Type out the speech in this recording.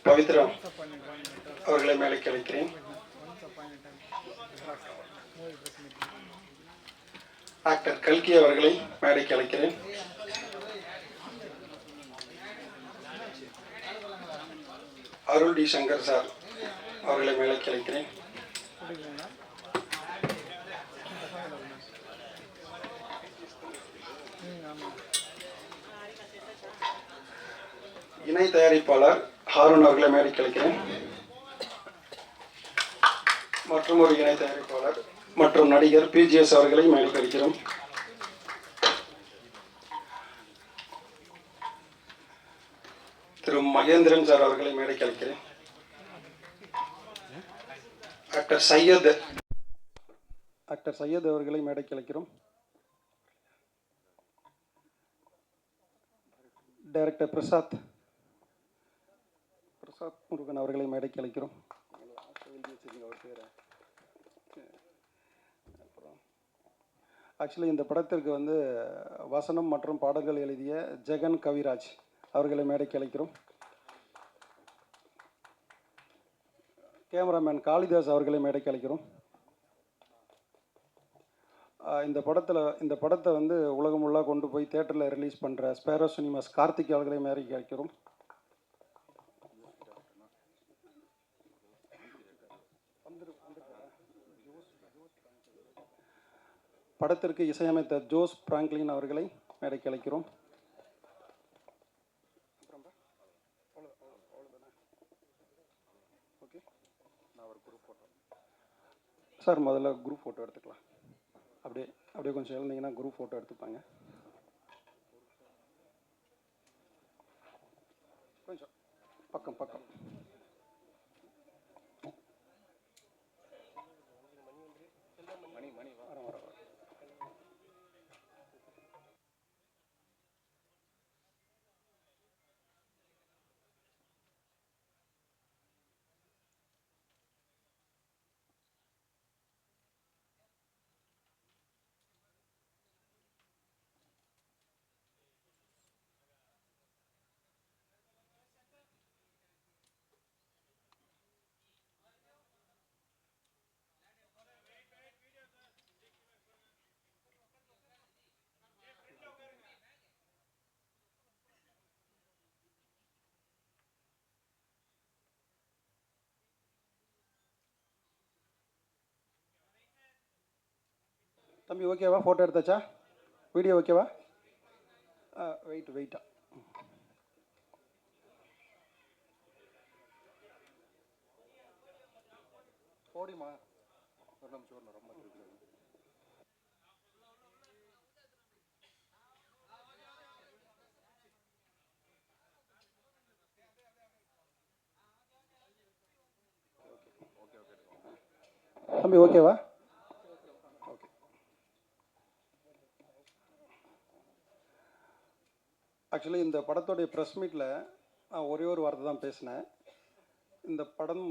பவித்ரா அவர்களை மேடைக்கு அழைக்கிறேன். ஆக்டர் கல்கி அவர்களை மேடைக்கு அழைக்கிறேன். அருள் டி சங்கர் சார் அவர்களை மேடைக்கு அழைக்கிறேன். இணை தயாரிப்பாளர் ஹாரூன் அவர்களை மேடைக்கு அழைக்கிறேன். மற்றும் ஒரு இணை தயாரிப்பாளர் மற்றும் நடிகர் பிஜிஎஸ் அவர்களை மேடைக்கு அழைக்கிறோம். திரு மகேந்திரன் சார் அவர்களை மேடைக்கு அழைக்கிறேன். ஆக்டர் சையத் அவர்களை மேடைக்கு அழைக்கிறோம். டைரக்டர் பிரசாத் முருகன் அவர்களை மேடைக்கு அழைக்கிறோம். ஆக்சுவலி இந்த படத்திற்கு வசனம் மற்றும் பாடல்கள் எழுதிய ஜெகன் கவிராஜ் அவர்களை மேடைக்கு அழைக்கிறோம். கேமராமேன் காளிதாஸ் அவர்களை மேடைக்கு அழைக்கிறோம். இந்த படத்தை உலகம் உள்ளா கொண்டு போய் தியேட்டரில் ரிலீஸ் பண்ணுற ஸ்பேரோ சினிமாஸ் கார்த்திக் அவர்களை மேடைக்கு அழைக்கிறோம். படத்திற்கு இசையமைத்த ஜோஸ் பிராங்க்லின் அவர்களை மேடைக்கு அழைக்கிறோம். சார் முதல்ல குரூப் ஃபோட்டோ எடுத்துக்கலாம். அப்படியே கொஞ்சம் எழுந்தீங்கன்னா குரூப் ஃபோட்டோ எடுத்துப்பாங்க. கொஞ்சம் பக்கம் வர தம்பி ஓகேவா? ஃபோட்டோ எடுத்தாச்சா? வீடியோ ஓகேவா? வெயிட்டா போடிமா ஒரு நிமிஷம் ரொம்ப தம்பி ஓகேவா? ஓகே. ஆக்சுவலி இந்த படத்தோடைய ப்ரெஸ் மீட்டில் நான் ஒரே ஒரு வார்த்தை தான் பேசினேன். இந்த படம்